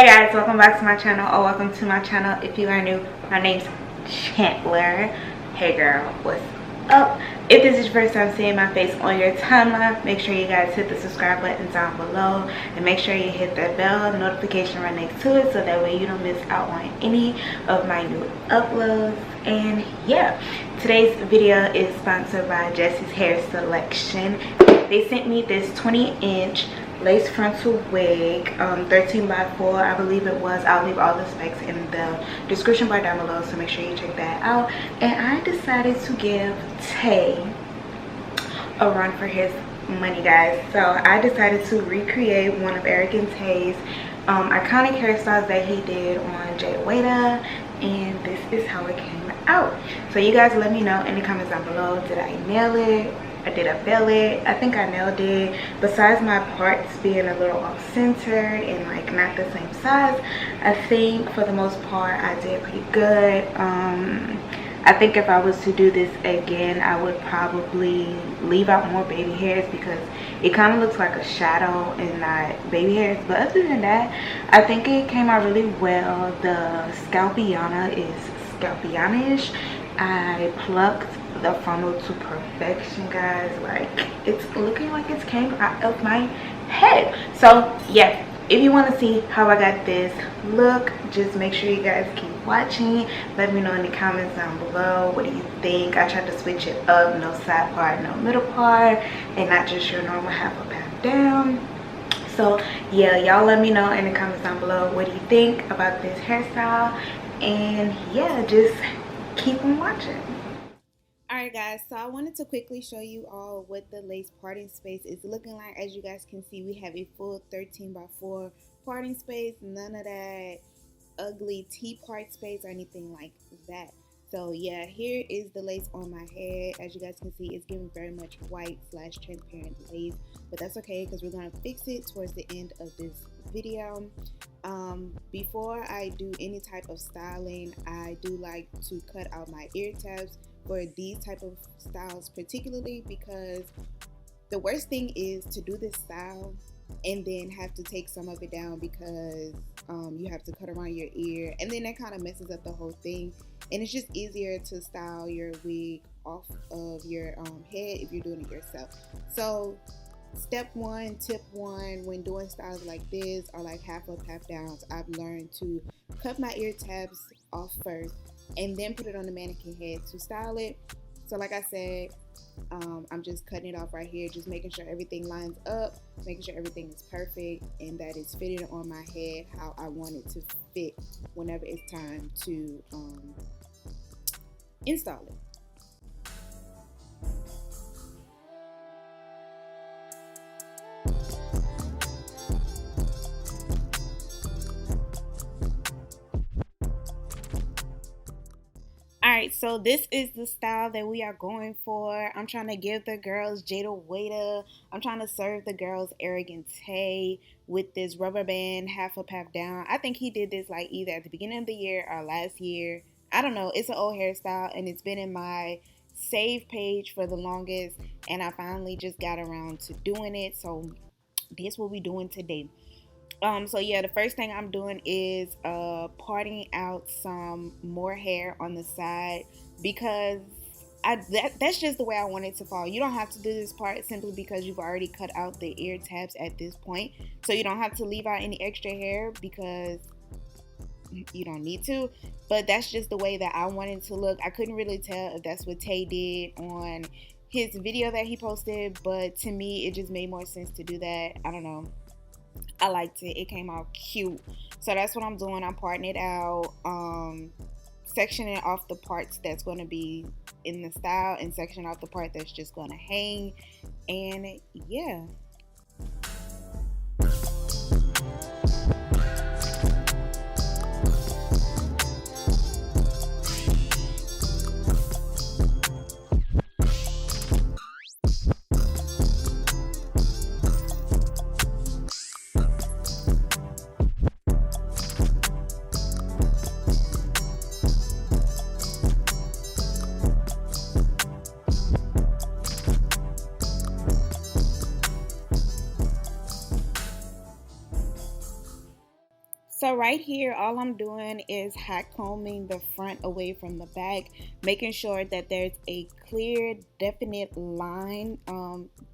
Hey guys, welcome back to my channel, or welcome to my channel if you are new. My name's Chantler. Hey girl, what's up? If this is your first time seeing my face on your timeline, make sure you guys hit the subscribe button down below and make sure you hit that bell notification right next to it so that way you don't miss out on any of my new uploads. And yeah, today's video is sponsored by Jessie's Hair Selection. They sent me this 20-inch lace frontal wig, 13 by 4 I believe it was. I'll leave all the specs in the description bar down below, so make sure you check that out. And I decided to give Tay a run for his money, guys. So I decided to recreate one of Eric and Tay's iconic hairstyles that he did on Jayda, and this is how it came out. So you guys let me know in the comments down below, did I nail it? Did I fail it? I think I nailed it. Besides my parts being a little off-centered and like not the same size, I think for the most part I did pretty good. I think if I was to do this again, I would probably leave out more baby hairs because it kind of looks like a shadow and not baby hairs. But other than that, I think it came out really well. The scalpiana is scalpianish. I plucked the frontal to perfection, guys. Like, it's looking like it's came out of my head. So yeah, if you want to see how I got this look, just make sure you guys keep watching. Let me know in the comments down below, what do you think? I tried to switch it up, no side part, no middle part, and not just your normal half up, half down. So yeah, y'all let me know in the comments down below, what do you think about this hairstyle? And yeah, just keep on watching. Alright guys, so I wanted to quickly show you all what the lace parting space is looking like. As you guys can see, we have a full 13 by 4 parting space. None of that ugly T-part space or anything like that. So yeah, here is the lace on my head. As you guys can see, it's giving very much white / transparent lace, but that's okay because we're going to fix it towards the end of this video. Before I do any type of styling, I do like to cut out my ear tabs for these type of styles, particularly because the worst thing is to do this style and then have to take some of it down because you have to cut around your ear, and then that kind of messes up the whole thing. And it's just easier to style your wig off of your head if you're doing it yourself. So step one, tip one, when doing styles like this or like half up, half downs, I've learned to cut my ear tabs off first and then put it on the mannequin head to style it. So like I said, I'm just cutting it off right here, just making sure everything lines up, making sure everything is perfect and that it's fitted on my head how I want it to fit whenever it's time to install it. Alright, so this is the style that we are going for. I'm trying to give the girls Jayda. I'm trying to serve the girls Eric and Tay with this rubber band half up, half down. I think he did this like either at the beginning of the year or last year. I don't know. It's an old hairstyle and it's been in my save page for the longest, and I finally just got around to doing it. So this what we doing today. So yeah, the first thing I'm doing is parting out some more hair on the side because that's just the way I want it to fall. You don't have to do this part simply because you've already cut out the ear tabs at this point, so you don't have to leave out any extra hair because you don't need to. But that's just the way that I wanted to look. I couldn't really tell if that's what Tay did on his video that he posted, but to me it just made more sense to do that. I don't know, I liked it. It came out cute. So that's what I'm doing. I'm parting it out, sectioning off the parts that's going to be in the style and sectioning off the part that's just going to hang. And yeah. So right here, all I'm doing is hot combing the front away from the back, making sure that there's a clear, definite line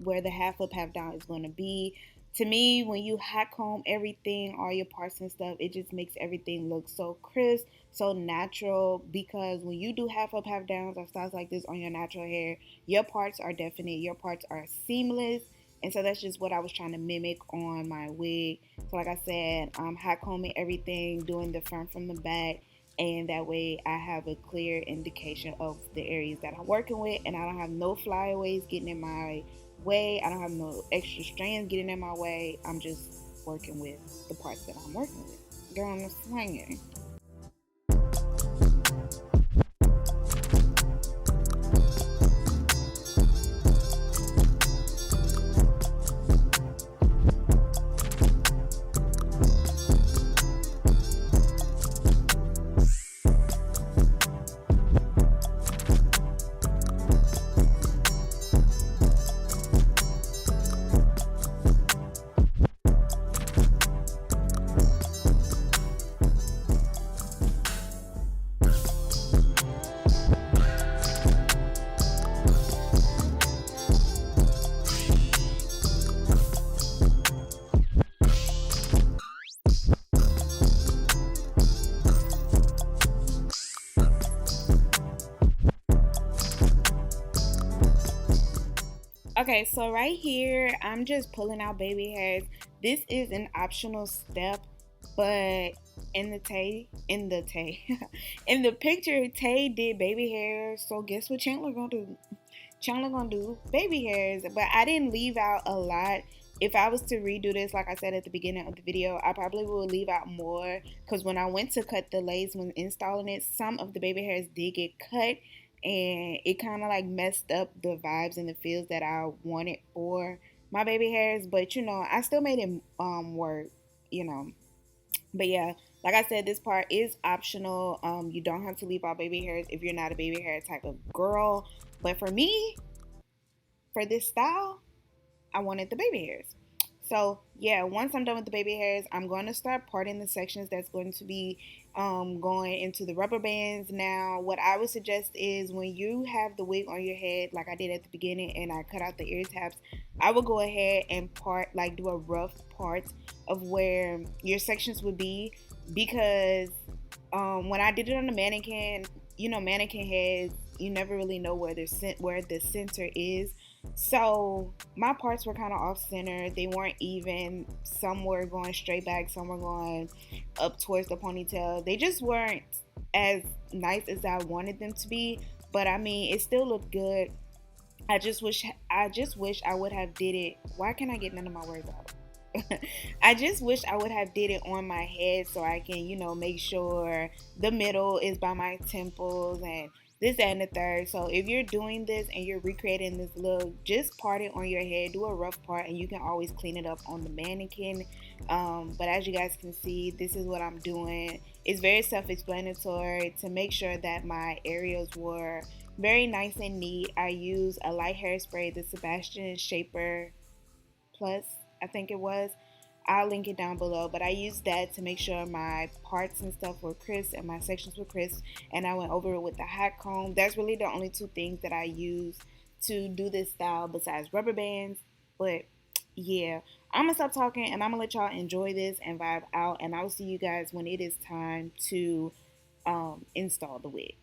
where the half up, half down is going to be. To me, when you hot comb everything, all your parts and stuff, it just makes everything look so crisp, so natural. Because when you do half up, half downs or styles like this on your natural hair, your parts are definite, your parts are seamless. And so that's just what I was trying to mimic on my wig. So like I said, I'm hot combing everything, doing the front from the back, and that way I have a clear indication of the areas that I'm working with, and I don't have no flyaways getting in my way. I don't have no extra strands getting in my way. I'm just working with the parts that I'm working with. Girl, I'm swinging. Okay, so right here, I'm just pulling out baby hairs. This is an optional step, but in the in the picture, Tay did baby hairs. So guess what Chandler gonna do? Chandler gonna do baby hairs, but I didn't leave out a lot. If I was to redo this, like I said at the beginning of the video, I probably will leave out more, because when I went to cut the lace when installing it, some of the baby hairs did get cut, and it kind of like messed up the vibes and the feels that I wanted for my baby hairs. But you know, I still made it work, you know. But yeah, like I said, this part is optional. You don't have to leave out baby hairs if you're not a baby hair type of girl. But for me, for this style, I wanted the baby hairs. So yeah, once I'm done with the baby hairs, I'm going to start parting the sections that's going to be going into the rubber bands. Now, what I would suggest is when you have the wig on your head, like I did at the beginning, and I cut out the ear tabs, I would go ahead and part, like do a rough part of where your sections would be, because when I did it on the mannequin, you know, mannequin heads, you never really know where the center is. So my parts were kind of off center. They weren't even. Some were going straight back, some were going up towards the ponytail. They just weren't as nice as I wanted them to be. But I mean, it still looked good. I just wish I would have did it. Why can't I get none of my words out? I just wish I would have did it on my head, so I can, you know, make sure the middle is by my temples and this, that, and the third. So if you're doing this and you're recreating this look, just part it on your head, do a rough part, and you can always clean it up on the mannequin. But as you guys can see, this is what I'm doing. It's very self-explanatory. To make sure that my areas were very nice and neat, I use a light hairspray, the Sebastian Shaper Plus, I think it was. I'll link it down below, but I used that to make sure my parts and stuff were crisp and my sections were crisp, and I went over it with the hot comb. That's really the only two things that I use to do this style besides rubber bands. But yeah, I'm gonna stop talking and I'm gonna let y'all enjoy this and vibe out, and I will see you guys when it is time to install the wig.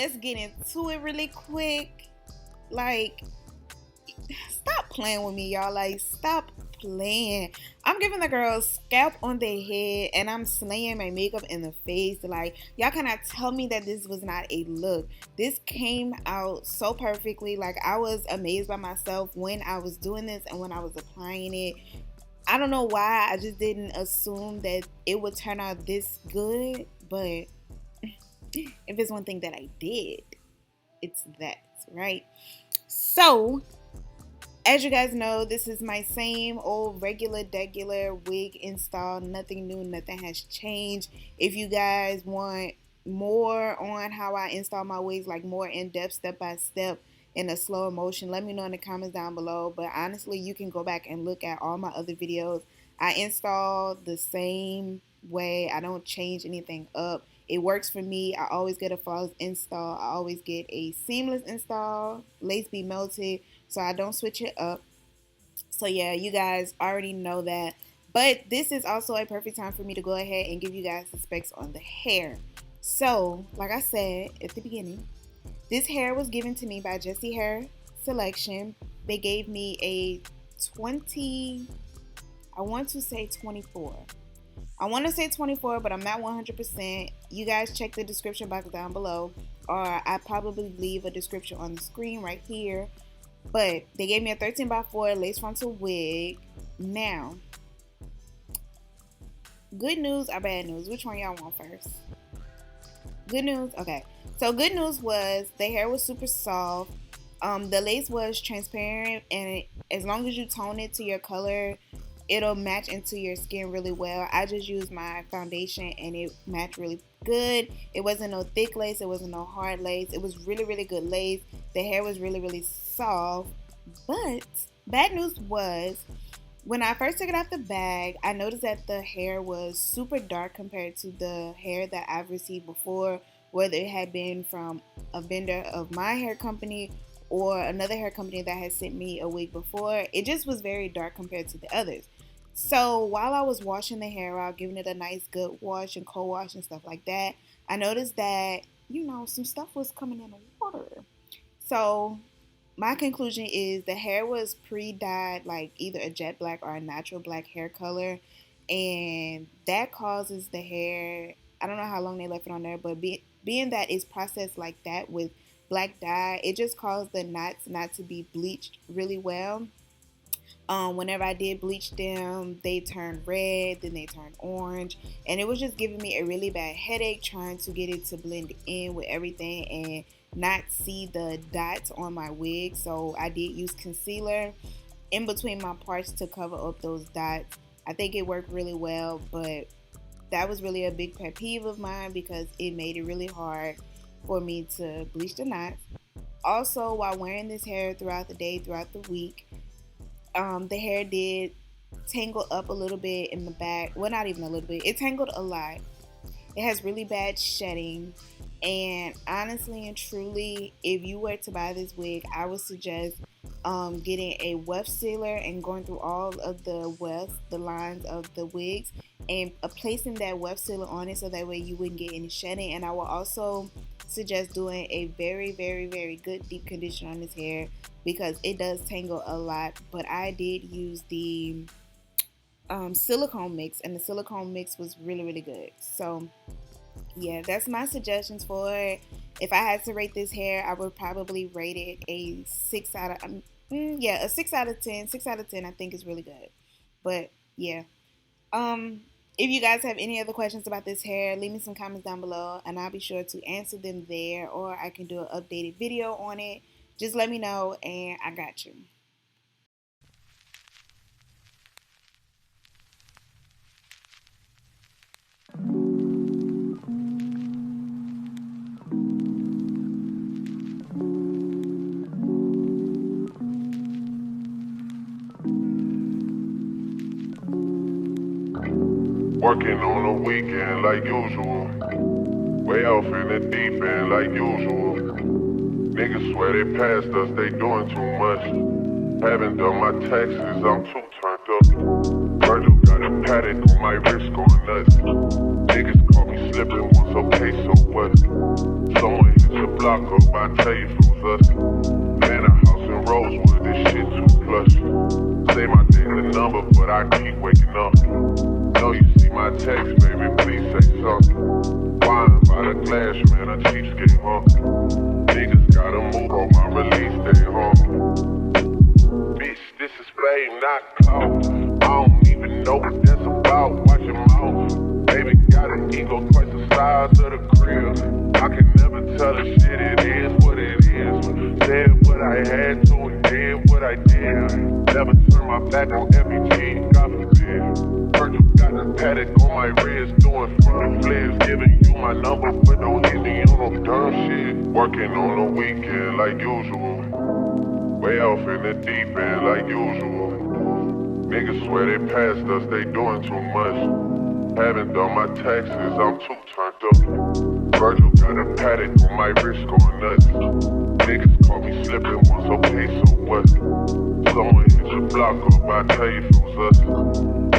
let's get into it really quick. Like, stop playing with me, y'all. Like, stop playing. I'm giving the girls scalp on their head and I'm slaying my makeup in the face. Like, y'all cannot tell me that this was not a look. This came out so perfectly. Like, I was amazed by myself when I was doing this and when I was applying it. I don't know why I just didn't assume that it would turn out this good, but if it's one thing that I did, it's that, right? So, as you guys know, this is my same old regular wig install. Nothing new, nothing has changed. If you guys want more on how I install my wigs, like more in-depth, step-by-step, in a slower motion, let me know in the comments down below. But honestly, you can go back and look at all my other videos. I install the same way. I don't change anything up. It works for me. I always get a flawless install. I always get a seamless install. Lace be melted, so I don't switch it up. So yeah, you guys already know that. But this is also a perfect time for me to go ahead and give you guys the specs on the hair. So, like I said at the beginning, this hair was given to me by Jessie Hair Selection. They gave me a 20, I want to say 24. I want to say 24, but I'm not 100%. You guys check the description box down below, or I probably leave a description on the screen right here. But they gave me a 13x4 lace frontal wig. Now, good news or bad news? Which one y'all want first? Good news? Okay. So good news was the hair was super soft. The lace was transparent, and as long as you tone it to your color, it'll match into your skin really well. I just used my foundation and it matched really good. It wasn't no thick lace. It wasn't no hard lace. It was really, really good lace. The hair was really, really soft. But bad news was, when I first took it out the bag, I noticed that the hair was super dark compared to the hair that I've received before, whether it had been from a vendor of my hair company or another hair company that had sent me a wig before. It just was very dark compared to the others. So while I was washing the hair out, giving it a nice good wash and co-wash and stuff like that, I noticed that, you know, some stuff was coming in the water. So my conclusion is the hair was pre-dyed, like either a jet black or a natural black hair color, and that causes the hair, I don't know how long they left it on there, but being that it's processed like that with black dye, it just caused the knots not to be bleached really well. Whenever I did bleach them, they turned red, then they turned orange, and it was just giving me a really bad headache trying to get it to blend in with everything and not see the dots on my wig. So I did use concealer in between my parts to cover up those dots. I think it worked really well, but that was really a big pet peeve of mine because it made it really hard for me to bleach the knots. Also, while wearing this hair throughout the day, throughout the week, the hair did tangle up a little bit in the back. Well, not even a little bit. It tangled a lot. It has really bad shedding. And honestly and truly, if you were to buy this wig, I would suggest getting a weft sealer and going through all of the lines of the wigs and placing that weft sealer on it so that way you wouldn't get any shedding. And I will also suggest doing a very, very, very good deep condition on this hair because it does tangle a lot. But I did use the silicone mix, and the silicone mix was really, really good. So yeah, that's my suggestions for it. If I had to rate this hair, I would probably rate it a 6 out of a 6 out of 10. 6 out of 10 I think is really good. But yeah, if you guys have any other questions about this hair, leave me some comments down below and I'll be sure to answer them there, or I can do an updated video on it. Just let me know and I got you. Working on a weekend like usual. Way off in the deep end like usual. Niggas swear they passed us, they doing too much. Haven't done my taxes, I'm too turned up. Virgil got a paddock on my wrist going nuts. Niggas call me slipping once, okay, so what? Someone hits the block up, I tell you if it was us. Man, a house in Rosewood, this shit too plush. Say my daily number, but I keep waking up. Know you see my text, baby, please say something. Wine by the glass, man, a cheapskate, huh? Niggas gotta move on my release day, huh? Bitch, this is fame, not clout. I don't even know what that's about, watch your mouth. Baby got an ego twice the size of the crib. I can never tell the shit, it is what it is. Said what I had to and did what I did. Never turn my back on FEG, God forbid. Virgil got the paddock on my wrist, doing front flips. Giving you my number, but don't hit me on no dumb shit. Working on the weekend like usual. Way off in the deep end like usual. Niggas swear they passed us, they doing too much. Haven't done my taxes, I'm too turned up. Virgil got a paddock on my wrist going nuts. Niggas caught me slipping once, okay, so what? Someone hit the block up, I tell you if it was us.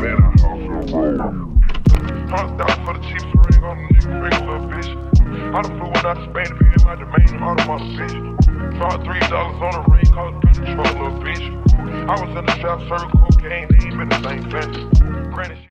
Man, a house on road. $100,000 for the cheapest ring on the nigga finger, little bitch. I done flew out to Spain to be in my domain, automata, bitch. Found $3 on the ring, called it control, little bitch. I was in the trap, circle, cocaine, they ain't been the same fence. Granted,